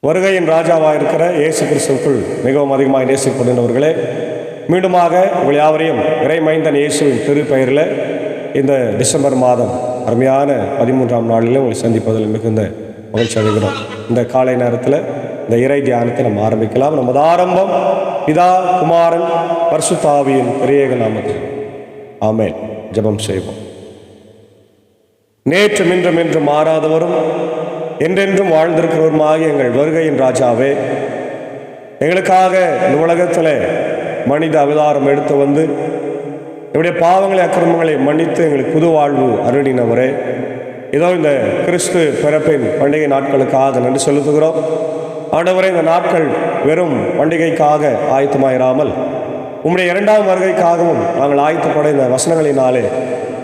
வருகையின் ராஜாவாக இருக்கிற இயேசு கிறிஸ்துவுக்குள் மிகவும் அதிகமாக நேசிக்கப்படுகின்றவர்களே, மீண்டுமாக உங்கள் யாவரையும் இறைமைந்தன் இயேசுவின் திருப்பெயரில் இந்த டிசம்பர் மாதம் அருமையான 13ஆம் நாளில் உங்களை சந்திப்பதில் மிகுந்த மகிழ்ச்சி அடைகிறோம். இந்த காலை நேரத்தில் இந்த இறை தியானத்தை நம்ம ஆரம்பிக்கலாம். நமது ஆரம்பம் பிதா, குமாரன், பரிசுத்த ஆவியின் திரியேக நாமத்தில். ஆமென். ஜெபம் செய்வோம். நேற்றும் இன்றும் என்று மாறாதவரும் என்றென்றும் வாழ்ந்திருக்கிறவருமாகிய எங்கள் வருகையின் ராஜாவே, எங்களுக்காக இந்த உலகத்தில் மனித அவதாரம் எடுத்து வந்து என்னுடைய பாவங்களை அக்கிரமங்களை மன்னித்து எங்களுக்கு புது வாழ்வு அருளினவரே, இதோ இந்த கிறிஸ்து பிறப்பின் பண்டிகை நாட்களுக்காக நன்றி செலுத்துகிறோம். ஆண்டவரே, இந்த நாட்கள் வெறும் பண்டிகைக்காக ஆயத்தமாயிராமல் உம்முடைய இரண்டாம் வருகைக்காகவும் நாங்கள் ஆயத்தப்பட இந்த வசனங்களினாலே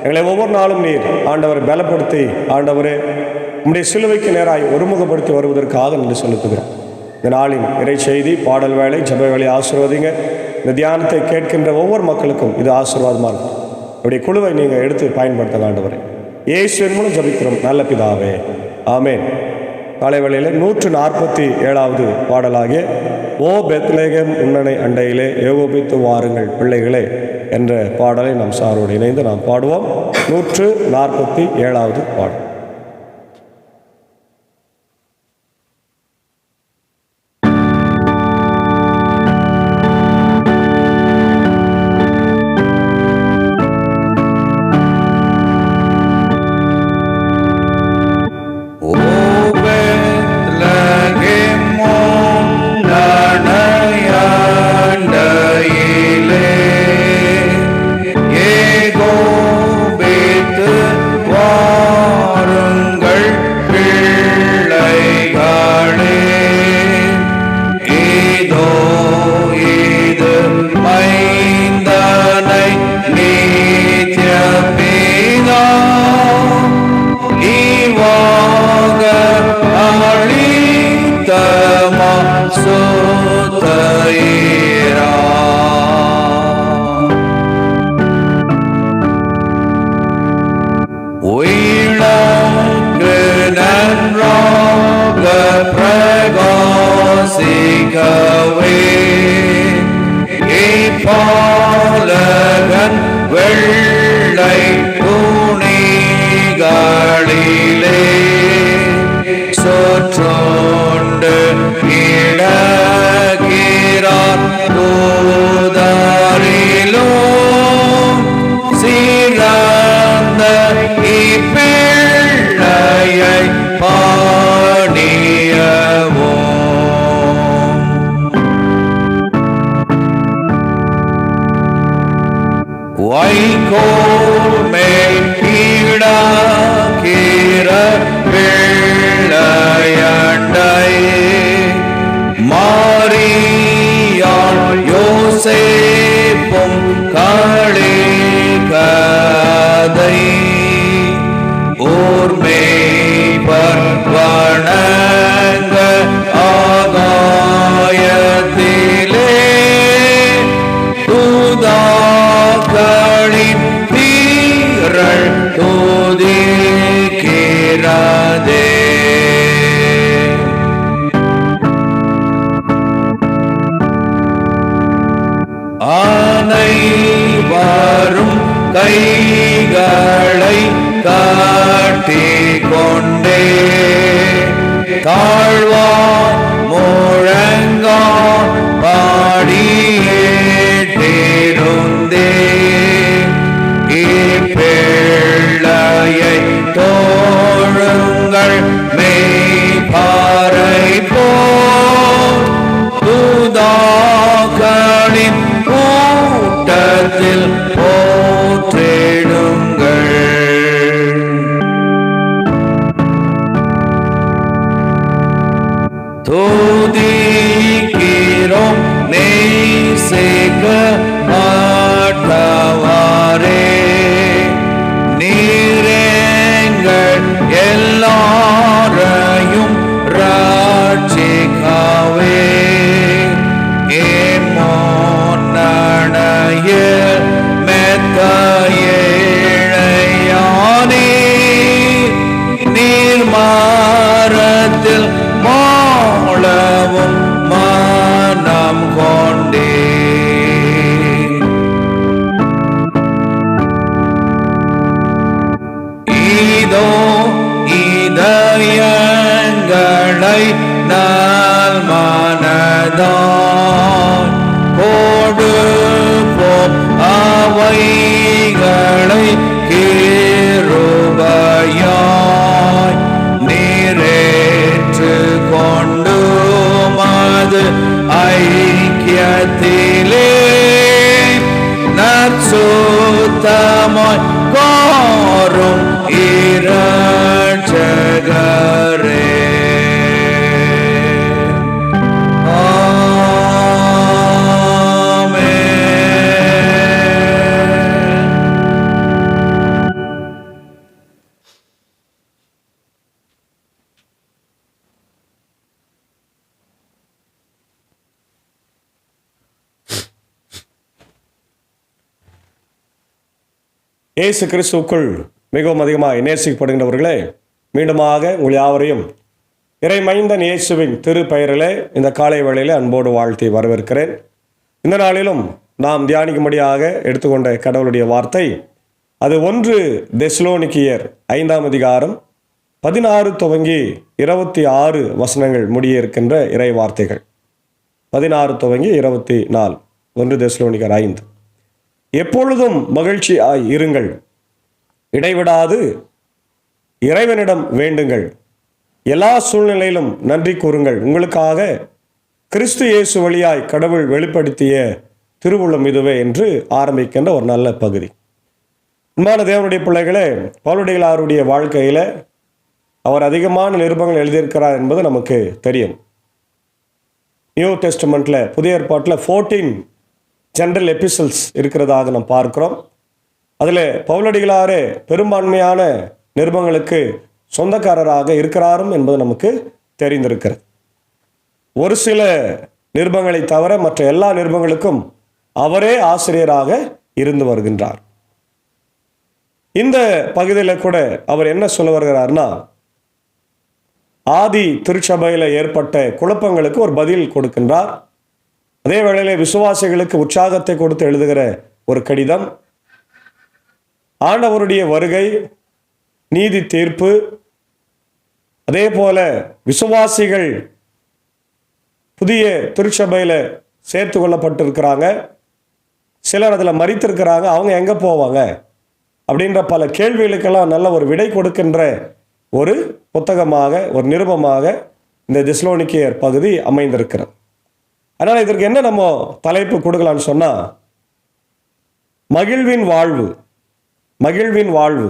எங்களை ஒவ்வொரு நாளும் நீர் ஆண்டவரை பலப்படுத்தி ஆண்டவரே உம்முடைய சிலுவைக்கு நேராய் ஒருமுகப்படுத்தி வருவதற்காக நன்றி செலுத்துகிறோம். இந்த நாளின் இறை செய்தி, பாடல் வேலை, ஜெப வேலை ஆசீர்வதிங்க. இந்த தியானத்தை கேட்கின்ற ஒவ்வொரு மக்களுக்கும் இது ஆசீர்வாதமாக இருக்கும். இப்படி குழுவை நீங்கள் எடுத்து பயன்படுத்த ஆண்டவரே இயேசுவின் மூலம் ஜெபிக்கிறோம் நல்ல பிதாவே, ஆமென். காலை வேளையில் 147வது பாடலாகிய ஓ பெத்லகேம் உன்னனை அண்டையிலே ஏகோபித்து வாருங்கள் பிள்ளைகளே என்ற பாடலை நம் சாரோடு இணைந்து நாம் பாடுவோம். 147வது பாடல். Waiko நல் மனதாய் கொடுப்போம் அவைகளை கிருபையாய் நீரேற்று கொண்டு மது ஐக்கியத்திலே நற்சுத்தமாய் கோரும் இரட்சகரே. இயேசு கிறிஸ்துவுக்குள் மிகவும் அதிகமாக நேசிக்கப்படுகின்றவர்களே, மீண்டுமாக உங்கள் யாவரையும் இறைமைந்தன் இயேசுவின் திருப்பெயரிலே இந்த காலை வேளையிலே அன்போடு வாழ்த்தி வரவேற்கிறேன். இந்த நாளிலும் நாம் தியானிக்கும்படியாக எடுத்துக்கொண்ட கடவுளுடைய வார்த்தை, அது 1 தெசலோனிக்கேயர் 5ஆம் அதிகாரம் 16 துவங்கி 26 வசனங்கள் முடிய இருக்கின்ற இறை வார்த்தைகள். 16 துவங்கி 24. 1 தெசலோனிக்கேயர் 5. எப்பொழுதும் மகிழ்ச்சியாய் இருங்கள், இடைவிடாது இறைவனிடம் வேண்டுங்கள், எல்லா சூழ்நிலையிலும் நன்றி கூறுங்கள், உங்களுக்காக கிறிஸ்து இயேசு வழியாய் கடவுள் வெளிப்படுத்திய திருவுள்ளம் இதுவே என்று ஆரம்பிக்கின்ற ஒரு நல்ல பகுதி. அன்பான தேவனுடைய பிள்ளைகளே, பவுலடிகளாருடைய வாழ்க்கையில் அவர் அதிகமான நிருபங்கள் எழுதியிருக்கிறார் என்பது நமக்கு தெரியும். நியூ டெஸ்டமெண்ட்டில், புதிய ஏற்பாட்டில் 14 ஜெனரல் எபிசல்ஸ் இருக்கிறதாக நாம் பார்க்கிறோம். அதில் பவுலடிகளாரே பெரும்பான்மையான நிருபங்களுக்கு சொந்தக்காரராக இருக்கிறாரும் என்பது நமக்கு தெரிந்திருக்கிறது. ஒரு சில நிருபங்களை தவிர மற்ற எல்லா நிருபங்களுக்கும் அவரே ஆசிரியராக இருந்து வருகின்றார். இந்த பகுதியில் கூட அவர் என்ன சொல்ல வருகிறார்னா, ஆதி திருச்சபையில் ஏற்பட்ட குழப்பங்களுக்கு ஒரு பதில் கொடுக்கின்றார். அதே வேளையிலே விசுவாசிகளுக்கு உற்சாகத்தை கொடுத்து எழுதுகிற ஒரு கடிதம், ஆண்டவருடைய வருகை, நீதி தீர்ப்பு, அதே போல விசுவாசிகள் புதிய திருச்சபையில் சேர்த்து கொள்ளப்பட்டிருக்கிறாங்க, சிலர் அதில் மரித்திருக்கிறாங்க, அவங்க எங்கே போவாங்க அப்படின்ற பல கேள்விகளுக்கெல்லாம் நல்ல ஒரு விடை கொடுக்கின்ற ஒரு புத்தகமாக, ஒரு நிருபமாக இந்த தெசலோனிக்கேயர் பகுதி அமைந்திருக்கிறது. அதனால் இதற்கு என்ன நம்ம தலைப்பு கொடுக்கலான்னு சொன்னால், மகிழ்வின் வாழ்வு, மகிழ்வின் வாழ்வு,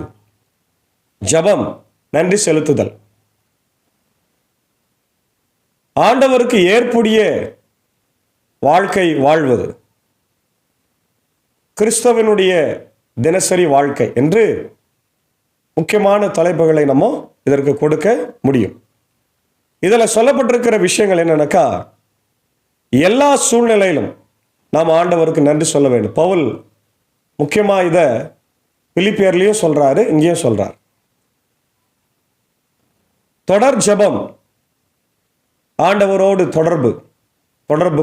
ஜெபம், நன்றி செலுத்துதல். ஆண்டவருக்கு ஏற்புடைய வாழ்க்கை வாழ்வது, கிறிஸ்தவனுடைய தினசரி வாழ்க்கை என்று முக்கியமான தலைப்புகளை நம்ம இதற்கு கொடுக்க முடியும். இதில் சொல்லப்பட்டிருக்கிற விஷயங்கள் என்னன்னாக்கா, எல்லா சூழ்நிலையிலும் நாம் ஆண்டவருக்கு நன்றி சொல்ல வேண்டும். பவுல் முக்கியமாக இதை பிலிப்பியர்லையும் சொல்கிறாரு, இங்கேயும் சொல்கிறார். தொடர் ஜெபம், ஆண்டவரோடு தொடர்பு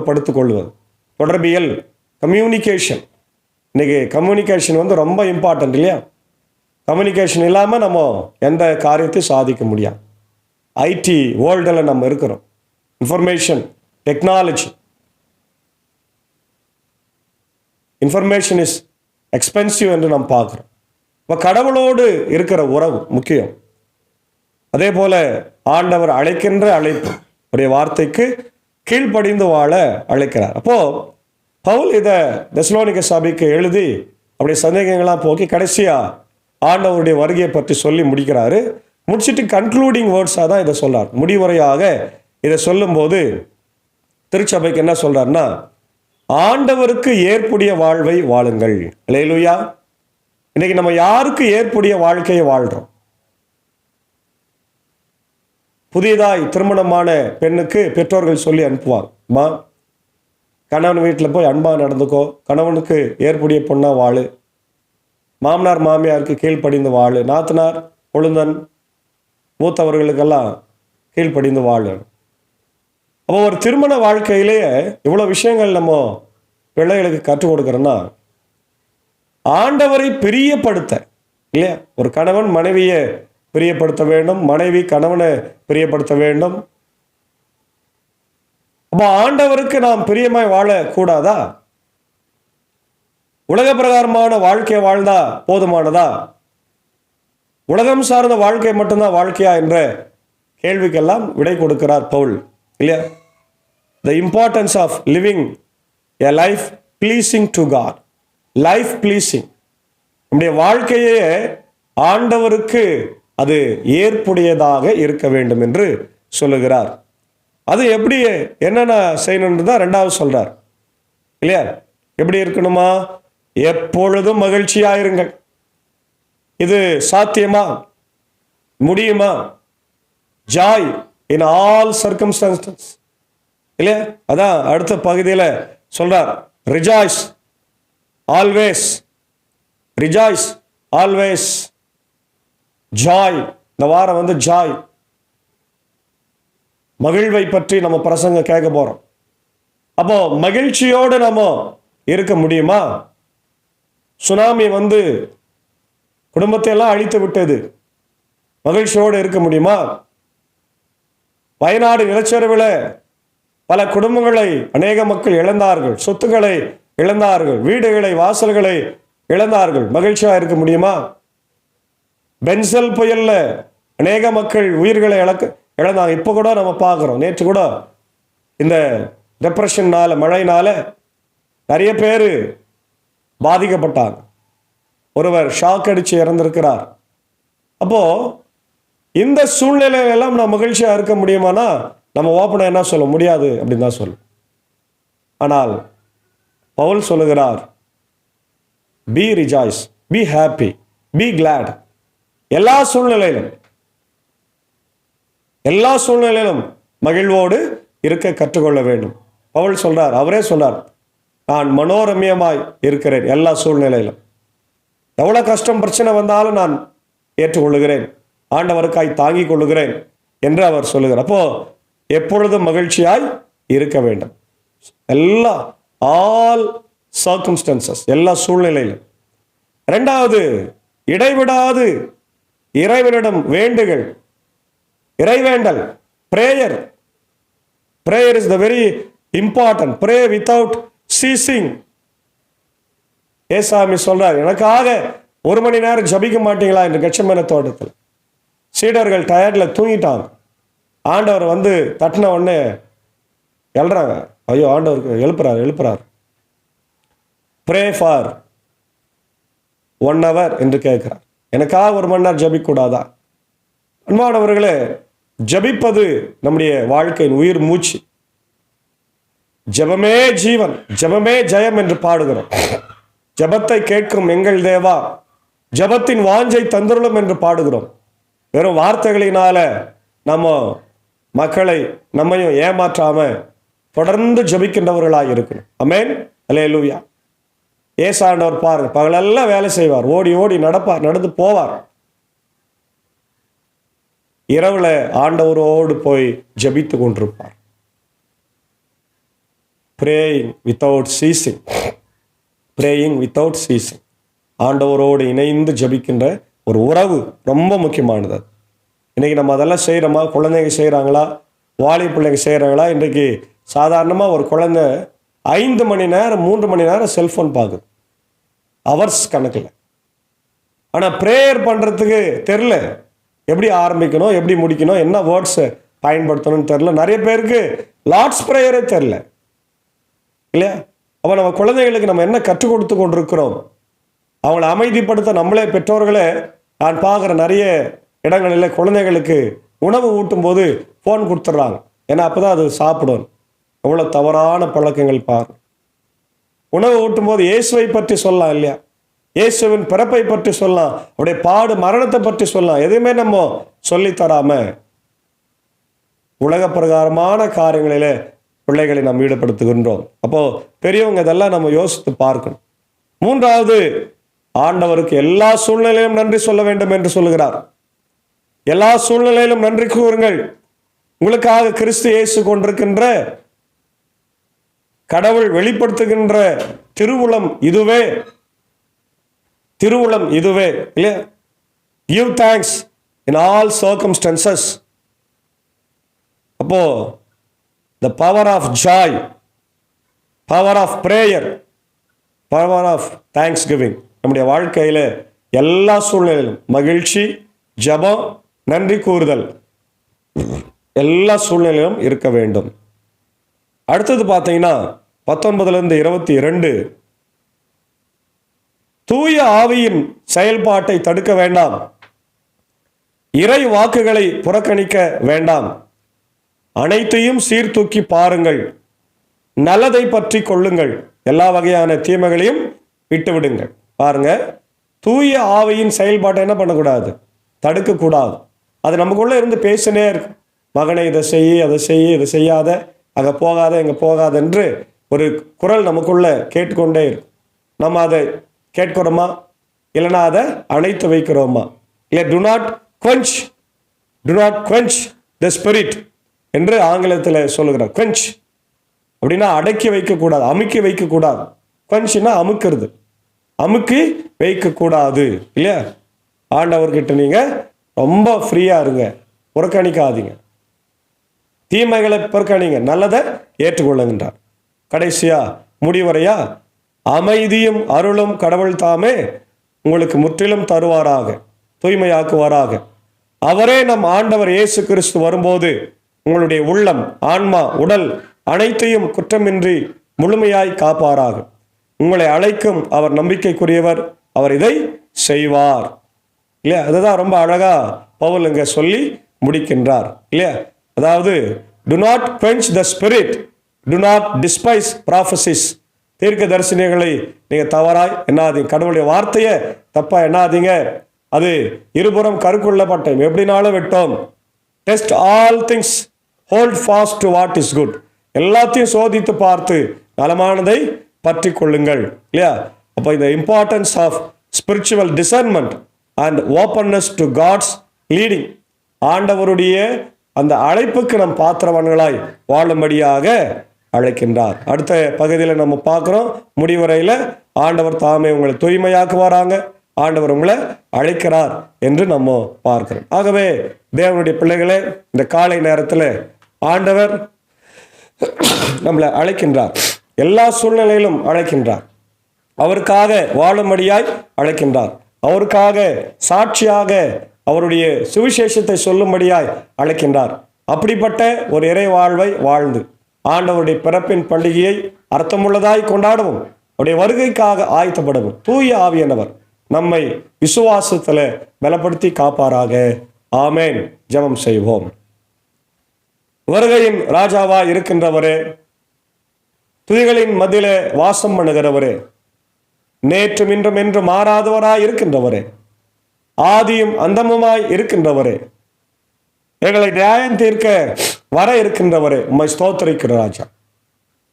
படுத்திக் கொள்வது, தொடர்பியல், கம்யூனிகேஷன். இன்றைக்கி கம்யூனிகேஷன் ரொம்ப இம்பார்ட்டன்ட் இல்லையா? கம்யூனிகேஷன் இல்லாமல் நம்ம எந்த காரியத்தையும் சாதிக்க முடியாது. ஐடி வேர்ல்டில் நம்ம இருக்கிறோம். Information technology, information is expensive என்று நாம் பார்க்குறோம். இப்போ கடவுளோடு இருக்கிற உறவு முக்கியம். அதே போல் ஆண்டவர் அழைக்கின்ற அழைப்பு, உடைய வார்த்தைக்கு கீழ்ப்படிந்து வாழ அழைக்கிறார். அப்போது பவுல் இதை தெசலோனிக்க சபைக்கு எழுதி அப்படியே சந்தேகங்கள்லாம் போக்கி கடைசியாக ஆண்டவருடைய வருகையை பற்றி சொல்லி முடிக்கிறாரு. முடிச்சுட்டு கன்க்ளூடிங் வேர்ட்ஸாக தான் இதை சொல்கிறார். முடிவுரையாக இதை சொல்லும்போது திருச்சபைக்கு என்ன சொல்கிறாருன்னா, ஆண்டவருக்கு ஏற்புடைய வாழ்வை வாழுங்கள். அல்லேலூயா. இன்னைக்கு நம்ம யாருக்கு ஏற்புடைய வாழ்க்கையை வாழ்கிறோம்? புதியதாய் திருமணமான பெண்ணுக்கு பெற்றோர்கள் சொல்லி அனுப்புவாங்க, கணவன் வீட்டில் போய் அன்பாக நடந்துக்கோ, கணவனுக்கு ஏற்புடைய பொண்ணாக வாழு, மாமனார் மாமியாருக்கு கீழ்ப்படிந்து வாழு, நாத்தனார் கொழுந்தன் மூத்தவர்களுக்கெல்லாம் கீழ்ப்படிந்து வாழு. அப்போ ஒரு திருமண வாழ்க்கையிலேயே இவ்வளோ விஷயங்கள் நம்ம பிள்ளைகளுக்கு கற்றுக் கொடுக்குறோன்னா, ஆண்டவரை பிரியப்படுத்த இல்லையா? ஒரு கணவன் மனைவியை பிரியப்படுத்த வேண்டும், மனைவி கணவனை பிரியப்படுத்த வேண்டும், அப்போ ஆண்டவருக்கு நாம் பிரியமாய் வாழ கூடாதா? உலக பிரகாரமான வாழ்க்கையை வாழ்ந்தா போதுமானதா? உலகம் சார்ந்த வாழ்க்கை மட்டும்தான் வாழ்க்கையா என்ற கேள்விக்கெல்லாம் விடை கொடுக்கிறார் பவுல், இல்லையா? The importance of living a life pleasing to God. Life pleasing. நம்முடைய வாழ்க்கையே ஆண்டவருக்கு அது ஏற்புடையதாக இருக்க வேண்டும் என்று சொல்லுகிறார். அது எப்படி என்னென்ன செய்யணும்னு தான் ரெண்டாவது சொல்றார், இல்லையா? எப்படி இருக்கணுமா? எப்பொழுதும் மகிழ்ச்சியாயிருங்கள். இது சாத்தியமா? முடியுமா? ஜாய் இன் ஆல் சர்க்கம்ஸ்டான்சஸ், இல்லையா? அதான் அடுத்த பகுதியில் சொல்றார், rejoice always, rejoice always, Joy. இந்த வாரம் ஜாய், மகிழ்வை பற்றி நம்ம பிரசங்க கேட்க போறோம். அப்போ மகிழ்ச்சியோடு நம்ம இருக்க முடியுமா? சுனாமி குடும்பத்தை எல்லாம் அழித்து விட்டது, மகிழ்ச்சியோடு இருக்க முடியுமா? வயநாடு நிலச்சரிவில் பல குடும்பங்களை அநேக மக்கள் இழந்தார்கள், சொத்துக்களை இழந்தார்கள், வீடுகளை வாசல்களை இழந்தார்கள். மகிழ்ச்சியா இருக்க முடியுமா? பென்சல் புயல்ல அநேக மக்கள் உயிர்களை இழந்தாங்க. இப்போ கூட நம்ம பார்க்குறோம். நேற்று கூட இந்த டிப்ரெஷன்னால, மழைனால நிறைய பேர் பாதிக்கப்பட்டாங்க. ஒருவர் ஷாக் அடிச்சு இறந்திருக்கிறார். அப்போ இந்த சூழ்நிலையிலெல்லாம் நம்ம மகிழ்ச்சியா இருக்க முடியுமானா நம்ம ஓப்பனா என்ன சொல்ல முடியாது அப்படின்னு தான் சொல்லும். ஆனால் பவுல் சொல்லுகிறார், be rejoice, be happy, be glad. எல்லா சூழ்நிலையிலும் மகிழ்வோடு இருக்க கற்றுக்கொள்ள வேண்டும். பவுல் சொல்றார், அவரே சொல்றார், நான் மனோரம்யமாய் இருக்கிறேன் எல்லா சூழ்நிலையிலும். எவ்வளவு கஷ்டம் பிரச்சனை வந்தாலும் நான் ஏற்றுக்கொள்ளுகிறேன், ஆண்டவருக்காய் தாங்கிக் கொள்ளுகிறேன் என்று அவர் சொல்லுகிறார். அப்போ எப்பொழுதும் மகிழ்ச்சியாய் இருக்க வேண்டும். ஆல் சர்க்கம்ஸ்டன்சஸ், எல்லா சூழ்நிலையிலும். இரண்டாவது, இடைவிடாது இறைவனிடம் வேண்டுகள், இறைவேண்டல், prayer. Prayer is the very important. Pray without ceasing. ஏசாமி சொல்றார், எனக்காக 1 மணி நேரம் ஜபிக்க மாட்டீங்களா என்று கெத்செமனே தோட்டத்தில். சீடர்கள் டயர்ட்ல தூங்கிட்டாங்க. ஆண்டவர் தட்டின உடனே எழுறாங்க, ஐயோ ஆண்டவருக்கு எழுப்புறார். ப்ரே ஃபார் 1 hour என்று கேட்கிறார். எனக்காக 1 மணி நேரம் ஜபிக்க கூடாதா? அன்பானவர்களே, ஜபிப்பது நம்முடைய வாழ்க்கையின் உயிர் மூச்சு. ஜபமே ஜீவன், ஜபமே ஜெயம் என்று பாடுகிறோம். ஜபத்தை கேட்கும் எங்கள் தேவா, ஜபத்தின் வாஞ்சை தந்துருளும் என்று பாடுகிறோம். வெறும் வார்த்தைகளினால நம்ம மக்களை நம்மையும் ஏமாற்றாம தொடர்ந்து ஜபிக்கின்றவர்களாக இருக்கணும். ஆமென், அல்லேலூயா. ஏசாண்டவர் பாருங்க, பகலெல்லாம் வேலை செய்வார், ஓடி ஓடி நடப்பார், நடந்து போவார். இரவுல ஆண்டவரோடு போய் ஜபித்து கொண்டிருப்பார். Praying without ceasing, praying without ceasing. ஆண்டவரோடு இணைந்து ஜபிக்கின்ற ஒரு உறவு ரொம்ப முக்கியமானது. இன்னைக்கு நம்ம அதெல்லாம் செய்கிறோமா? குழந்தைங்க செய்கிறாங்களா? வாலி பிள்ளைங்க செய்கிறாங்களா? இன்றைக்கு சாதாரணமாக ஒரு குழந்தை 5 மணி நேரம் 3 மணி நேரம் செல்ஃபோன் பார்க்குது, அவர்ஸ் கணக்கில். ஆனால் ப்ரேயர் பண்ணுறதுக்கு தெரில, எப்படி ஆரம்பிக்கணும், எப்படி முடிக்கணும், என்ன வேர்ட்ஸை பயன்படுத்தணும்னு தெரில. நிறைய பேருக்கு லார்ட்ஸ் ப்ரேயரே தெரில, இல்லையா? அப்போ நம்ம குழந்தைகளுக்கு நம்ம என்ன கற்றுக் கொடுத்து கொண்டிருக்கிறோம்? அவங்கள அமைதிப்படுத்த நம்மளே பெற்றோர்களே, நான் பார்க்குற நிறைய இடங்களில் குழந்தைகளுக்கு உணவு ஊட்டும் போது ஃபோன் கொடுத்துட்றாங்க. ஏன்னா அப்போ தான் அது சாப்பிடும். எவ்வளோ தவறான பழக்கங்கள் பாரு. உணவு ஊட்டும் போது இயேசுவை பற்றி சொல்லலாம், இல்லையா? இயேசுவின் பிறப்பை பற்றி சொல்லலாம், அவருடைய பாடு மரணத்தை பற்றி சொல்லலாம். எதுவுமே நம்ம சொல்லித்தராம உலக பிரகாரமான காரியங்களிலே பிள்ளைகளை நாம் ஈடுபடுத்துகின்றோம். அப்போ பெரியவங்க இதெல்லாம் நம்ம யோசித்து பார்க்கணும். மூன்றாவது, ஆண்டவருக்கு எல்லா சூழ்நிலையிலும் நன்றி சொல்ல வேண்டும் என்று சொல்லுகிறார். எல்லா சூழ்நிலையிலும் நன்றி கூறுங்கள். உங்களுக்காக கிறிஸ்து இயேசு கொண்டிருக்கின்ற கடவுள் வெளிப்படுத்துகின்ற திருவுளம் இதுவே, திருவுளம் இதுவே, இல்லையா? Give thanks in all circumstances. அப்போ the power of joy, power of prayer, power of thanksgiving. நம்முடைய வாழ்க்கையில் எல்லா சூழ்நிலையிலும் மகிழ்ச்சி, ஜபம், நன்றி கூறுதல் எல்லா சூழ்நிலையிலும் இருக்க வேண்டும். அடுத்தது பார்த்தீங்கன்னா 19-22, தூய ஆவியின் செயல்பாட்டை தடுக்க வேண்டாம், இறை வாக்குகளை புறக்கணிக்க வேண்டாம், அனைத்தையும் சீர்தூக்கி பாருங்கள், நல்லதை பற்றி கொள்ளுங்கள், எல்லா வகையான தீமைகளையும் விட்டுவிடுங்கள். பாருங்க, தூய ஆவியின் செயல்பாட்டை என்ன பண்ணக்கூடாது? தடுக்கக்கூடாது. அது நமக்குள்ளே இருந்து பேசினே இருக்கும். மகனை இதை செய்ய, அதை செய்ய, இதை செய்யாத, அங்கே போகாத, இங்கே போகாத என்று ஒரு குரல் நமக்குள்ள கேட்டுக்கொண்டே இருக்கும். நம்ம அதை கேட்கிறோமா? இல்லைன்னா அதை அணைத்து வைக்கிறோமா? இல்லை, to not quench the spirit என்று ஆங்கிலத்தில் சொல்லுகிறார். quench அப்படின்னா அடக்கி வைக்கக்கூடாது, அமுக்கி வைக்கக்கூடாது. quenchனா அமுக்கிறது, அமுக்கி வைக்கக்கூடாது இல்லையா? ஆண்டவர்கிட்ட நீங்கள் ரொம்ப ஃப்ரீயாக இருங்க, புறக்கணிக்காதீங்க, தீமைகளை புறக்கணிங்க, நல்லதை ஏற்றுக்கொள்ளுகின்றார். கடைசியா முடிவரையா, அமைதியும் அருளும் கடவுள் தாமே உங்களுக்கு முற்றிலும் தருவாராக, தூய்மையாக்குவாராக. அவரே நம் ஆண்டவர் இயேசு கிறிஸ்து வரும்போது உங்களுடைய உள்ளம், ஆன்மா, உடல் அனைத்தையும் குற்றமின்றி முழுமையாய் காப்பாராக. உங்களை அழைக்கும் அவர் நம்பிக்கைக்குரியவர், அவர் இதை செய்வார் இல்லையா? அதுதான் ரொம்ப அழகா பவுல் இங்க சொல்லி முடிக்கின்றார் இல்லையா? அதாவது do not quench the spirit, do not despise prophecies. தீர்க்க தரிசனங்களை நீங்க தவறாய் என்னாதீங்க, கடவுளுடைய வார்த்தையை தப்பா என்னாதீங்க. அது இருபுறம் கருக்குள்ளப்பட்ட எப்படினாலும் விட்டோம். Test all things, hold fast to what is good. எல்லாத்தையும் சோதித்து பார்த்து நலமானதை பற்றி கொள்ளுங்கள் இல்லையா? அப்போ இந்த importance of spiritual discernment and openness to God's leading, ஆண்டவருடைய அந்த அழைப்புக்கு நம் பாத்திரவான்களாய் வாழும்படியாக அழைக்கின்றார். அடுத்த பகுதியில் நம்ம பார்க்குறோம், முடிவரையில் ஆண்டவர் தாமே உங்களை தூய்மையாக்குவாராங்க, ஆண்டவர் உங்களை அழைக்கிறார் என்று நம்ம பார்க்கிறோம். ஆகவே தேவனுடைய பிள்ளைகளே, இந்த காலை நேரத்தில் ஆண்டவர் நம்மளை அழைக்கின்றார், எல்லா சூழ்நிலையிலும் அழைக்கின்றார், அவருக்காக வாழும்படியாய் அழைக்கின்றார், அவருக்காக சாட்சியாக அவருடைய சுவிசேஷத்தை சொல்லும்படியாய் அழைக்கின்றார். அப்படிப்பட்ட ஒரு இறை வாழ்வை வாழ்ந்து ஆண்டவருடைய பிறப்பின் பண்டிகையை அர்த்தமுள்ளதாய் கொண்டாடவும், அவருடைய வருகைக்காக ஆயத்தப்படவும் தூய ஆவியானவர் நம்மை விசுவாசத்தில் பலப்படுத்தி காப்பாராக. ஆமேன். ஜெபம் செய்வோம். வருகையின் ராஜாவா இருக்கின்றவரே, துதிகளின் மத்தியிலே வாசம் பண்ணுகிறவரே, நேற்றும் இன்றும் என்று மாறாதவராய் இருக்கின்றவரே, ஆதியும் அந்தமுமாய் இருக்கின்றவரே, எங்களை நியாயம் தீர்க்க வர இருக்கின்றவரே, உம்மை ஸ்தோத்திரிக்கிற ராஜா.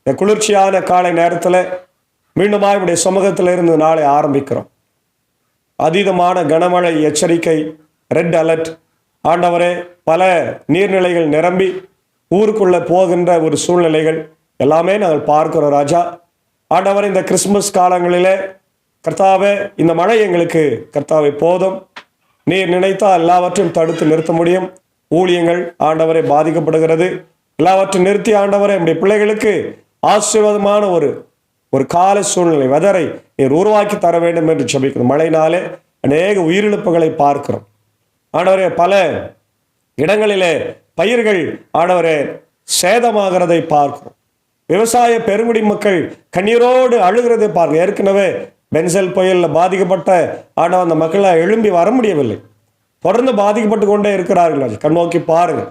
இந்த குளிர்ச்சியான காலை நேரத்தில் மீண்டுமாய் உடைய சமூகத்தில் இருந்து நாளை ஆரம்பிக்கிறோம். அதீதமான கனமழை எச்சரிக்கை, ரெட் அலர்ட் ஆண்டவரே, பல நீர்நிலைகள் நிரம்பி ஊருக்குள்ளே போகின்ற ஒரு சூழ்நிலைகள் எல்லாமே நாங்கள் பார்க்கிறோம் ராஜா. ஆண்டவரே, இந்த கிறிஸ்துமஸ் காலங்களிலே கர்த்தாவே, இந்த மழை எங்களுக்கு கர்த்தாவே போதும், நீர் நினைத்தால் எல்லாவற்றையும் தடுத்து நிறுத்த முடியும். ஊழியங்கள் ஆண்டவரை பாதிக்கப்படுகிறது, எல்லாவற்றையும் நிறுத்தி ஆண்டவரை நம்முடைய பிள்ளைகளுக்கு ஆசீர்வாதமான ஒரு கால சூழ்நிலை வெதரை நீர் உருவாக்கி தர வேண்டும் என்று ஜெபிக்கிறோம். மழையினாலே அநேக உயிரிழப்புகளை பார்க்கிறோம் ஆண்டவரே, பல இடங்களிலே பயிர்கள் ஆண்டவரே சேதமாகிறதை பார்க்கிறோம். விவசாய பெருங்குடி மக்கள் கண்ணீரோடு அழுகிறதை பார்க்கிறோம். ஏற்கனவே பென்சல் புயலில் பாதிக்கப்பட்ட ஆண்டவர் அந்த மக்களை எழும்பி வர முடியவில்லை, தொடர்ந்து பாதிக்கப்பட்டு கொண்டே இருக்கிறார்கள். கண்ணோக்கி பாருங்க,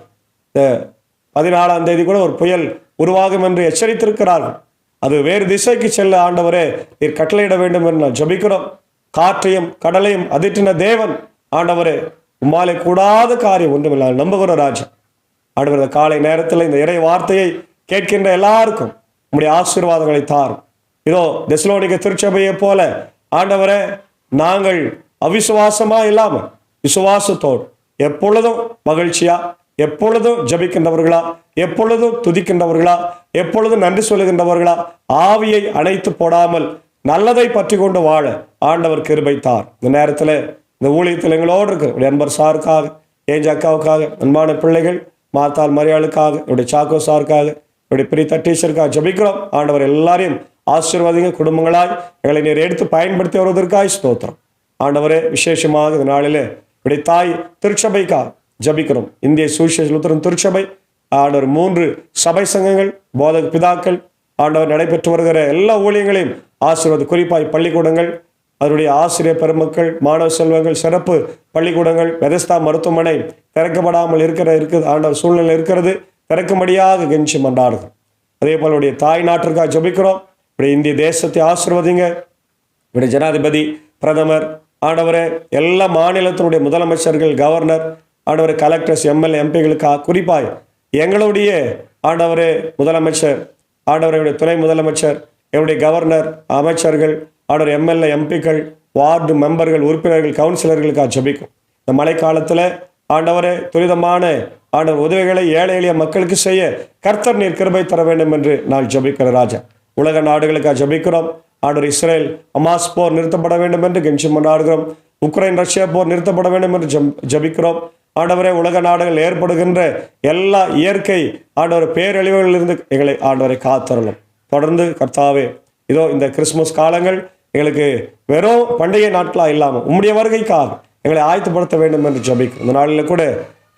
14ஆம் தேதி கூட ஒரு புயல் உருவாகும் என்று எச்சரித்திருக்கிறார்கள். அது வேறு திசைக்கு செல்ல ஆண்டவரே நீர் கட்டளையிட வேண்டும் என்று நான் ஜெபிக்கிறோம். காற்றையும் கடலையும் அதிர்த்தின தேவன் ஆண்டவரே, உம்மாலே கூடாத காரியம் ஒன்றுமில்லை நம்புகிற ராஜா. ஆண்டவர், இந்த காலை நேரத்தில் இந்த இறை வார்த்தையை கேட்கின்ற எல்லாருக்கும் உம்முடைய ஆசீர்வாதங்களை தாரும். இதோ தெசலோனிக்க திருச்சபையை போல ஆண்டவரே, நாங்கள் அவிசுவாசமா இல்லாமல் விசுவாசத்தோடு எப்பொழுதும் மகிழ்ச்சியா, எப்பொழுதும் ஜபிக்கின்றவர்களா, எப்பொழுதும் துதிக்கின்றவர்களா, எப்பொழுதும் நன்றி சொல்லுகின்றவர்களா, ஆவியை அணைத்து போடாமல் நல்லதை பற்றி கொண்டு வாழ ஆண்டவர் கிருபைத்தார். இந்த நேரத்தில் இந்த ஊழியத்தில் எங்களோடு இருக்கு அன்பர் சாருக்காக, ஏஞ்ச அக்காவுக்காக, அன்பான பிள்ளைகள் மாத்தால் மரியாளுக்காக, என்னுடைய சாக்கோ சாருக்காக, இப்படி பிரீதா டீச்சருக்காக ஜபிக்கிறோம். ஆண்டவர் எல்லாரையும் ஆசீர்வாதிங்க. குடும்பங்களாய் எங்களை நீர் எடுத்து பயன்படுத்தி வருவதற்காக ஸ்தோத்திரம். ஆண்டவரே, விசேஷமாக இந்த நாளிலே இப்படி தாய் திருச்சபைக்காக ஜபிக்கிறோம். இந்திய சுவிசேஷ லுத்தரன் திருச்சபை ஆண்டவர் 3 சபை சங்கங்கள், போதக பிதாக்கள், ஆண்டவர் நடைபெற்று வருகிற எல்லா ஊழியங்களையும் ஆசீர்வாத. குறிப்பாய் பள்ளிக்கூடங்கள், அதனுடைய ஆசிரியர் பெருமக்கள், மாணவ செல்வங்கள், சிறப்பு பள்ளிக்கூடங்கள், பெதஸ்தா மருத்துவமனை திறக்கப்படாமல் இருக்குது. ஆண்டவர் சூழ்நிலை இருக்கிறது, திறக்கும்படியாக கெஞ்சி மன்றாடுகிறோம். அதே போல உடைய தாய் நாட்டிற்காக ஜபிக்கிறோம். இப்படி இந்திய தேசத்தை ஆசீர்வதிங்க. இப்படி ஜனாதிபதி, பிரதமர், ஆண்டவரே, எல்லா மாநிலத்தினுடைய முதலமைச்சர்கள், கவர்னர், ஆண்டவரே, கலெக்டர்ஸ், எம்எல்ஏ, எம்பிகளுக்காக குறிப்பாய் எங்களுடைய ஆண்டவரே முதலமைச்சர், ஆண்டவருடைய துணை முதலமைச்சர், என்னுடைய கவர்னர், அமைச்சர்கள், ஆண்டவர் எம்எல்ஏ, எம்பிக்கள், வார்டு மெம்பர்கள், உறுப்பினர்கள், கவுன்சிலர்களுக்காக ஜபிக்கும். இந்த மழைக்காலத்தில் ஆண்டவரே துரிதமான ஆண்டவர் உதவிகளை ஏழை எளிய மக்களுக்கு செய்ய கர்த்தர் நீர் கிருபை தர வேண்டும் என்று நான் ஜபிக்கிற ராஜா. உலக நாடுகளுக்காக ஜபிக்கிறோம். ஆண்டவர் இஸ்ரேல் ஹமாஸ் போர் நிறுத்தப்பட வேண்டும் என்று கெஞ்சி மன்றாடுகிறோம். உக்ரைன் ரஷ்யா போர் நிறுத்தப்பட வேண்டும் என்று ஜபிக்கிறோம். ஆண்டவரே, உலக நாடுகள் ஏற்படுகின்ற எல்லா இயற்கை ஆண்டவர் பேரழிவுகளிலிருந்து எங்களை ஆண்டவரை காத்தரலும். தொடர்ந்து கர்த்தாவே, இதோ இந்த கிறிஸ்துமஸ் காலங்கள் எங்களுக்கு வெறும் பண்டிகை நாட்களாக இல்லாமல் உம்முடைய வருகைக்காக எங்களை ஆயத்தப்படுத்த வேண்டும் என்று ஜபிக்கிறோம். இந்த நாளில் கூட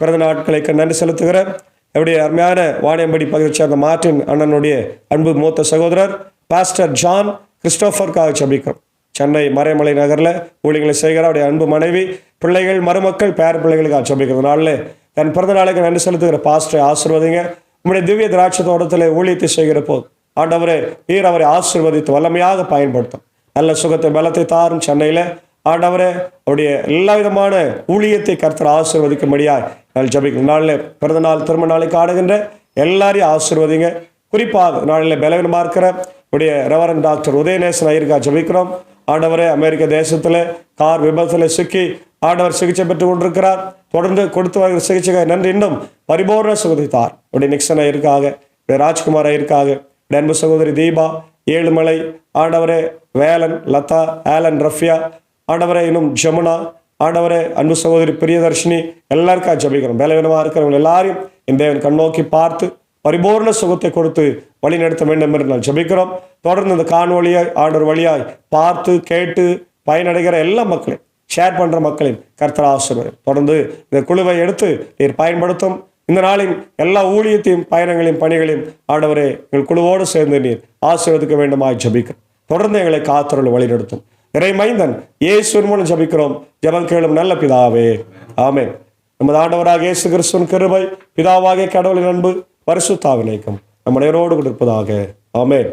பிறந்த நாட்களுக்கு நன்றி செலுத்துகிறேன். என்னுடைய அருமையான வாணியம்படி பகுதியை சேர்ந்த மார்ட்டின் அண்ணனுடைய அன்பு மூத்த சகோதரர் பாஸ்டர் ஜான் கிறிஸ்டோபருக்காக ஜபிக்கிறோம். சென்னை மறைமலை நகரில் ஊழியர்களை செய்கிற அவருடைய அன்பு மனைவி, பிள்ளைகள், மருமக்கள், பேர பிள்ளைகளுக்காக ஜபிக்கிற நாளில் தன் பிறந்த நாளுக்கு நன்றி செலுத்துகிற பாஸ்டரை ஆசீர்வதிங்க. உங்களுடைய திவ்ய திராட்சை தோட்டத்தில் ஊழியத்தை செய்கிற போது ஆண்டவரே நீர் அவரை ஆசீர்வதித்து வல்லமையாக பயன்படுத்தும். நல்ல சுகத்தை பலத்தை தாரும். சென்னையில் ஆண்டவரே அவருடைய எல்லா விதமான ஊழியத்தை கர்த்தர் ஆசீர்வதிக்கும்படியாக நான் ஜபிக்கிறேன். நாளில் பிறந்த நாள், திருமண நாளைக்கு ஆடுகின்ற எல்லாரையும் ஆசீர்வதிங்க. குறிப்பாக நாளில் பலவீனமாக இருக்கிற உடைய ரெவரண்ட் டாக்டர் உதயநேசன் ஐயருக்காக ஜபிக்கிறோம். ஆண்டவரே, அமெரிக்க தேசத்தில் கார் விபத்தில் சிக்கி ஆண்டவர் சிகிச்சை பெற்று கொண்டிருக்கிறார். தொடர்ந்து கொடுத்து வருகிற சிகிச்சைக்காக நன்றி. இன்னும் பரிபூர்ண சுகதித்தார். உடைய நிக்சன் ஐயருக்காக, உடைய ராஜ்குமார் ஐயருக்காக, உடைய அன்பு சகோதரி தீபா, ஏழுமலை, ஆண்டவரே வேலன், லதா, ஆலன், ரஃபியா, ஆண்டவரே இன்னும் ஜமுனா, ஆண்டவரே அன்பு சகோதரி பிரியதர்ஷினி, எல்லாருக்காக ஜபிக்கிறோம். பலவீனமாக இருக்கிறவங்க எல்லாரையும் இந்த தேவன் கண்ணோக்கி பார்த்து பரிபூர்ண சுகத்தை கொடுத்து வழி நடத்த வேண்டும் என்று நான் ஜபிக்கிறோம். தொடர்ந்து இந்த காணொலியாய் ஆண்டவர் வழியாய் பார்த்து கேட்டு பயனடைகிற எல்லா மக்களையும், ஷேர் பண்ணுற மக்களையும் கர்த்தர் ஆசீர்வதிப்பார். தொடர்ந்து இந்த குழுவை எடுத்து நீர் பயன்படுத்தும். இந்த நாளின் எல்லா ஊழியத்தையும், பயணங்களையும், பணிகளையும் ஆண்டவரே எங்கள் குழுவோடு சேர்ந்து நீர் ஆசீர்வதிக்க வேண்டுமாய் ஜபிக்கிறோம். தொடர்ந்து எங்களை காத்தருள் வழி நடத்தும். இறை மைந்தன் இயேசுவின் மூலம் ஜபிக்கிறோம். ஜெபம் கேளும் நல்ல பிதாவே, ஆமென். நமது ஆண்டவராக இயேசு கிறிஸ்துவின் கிருபை, பிதாவாகிய கடவுளின் அன்பு, பரிசுத்த ஆவியின் ஐக்கியம் நம் அனைவரோடு இருப்பதாக. ஆமென்.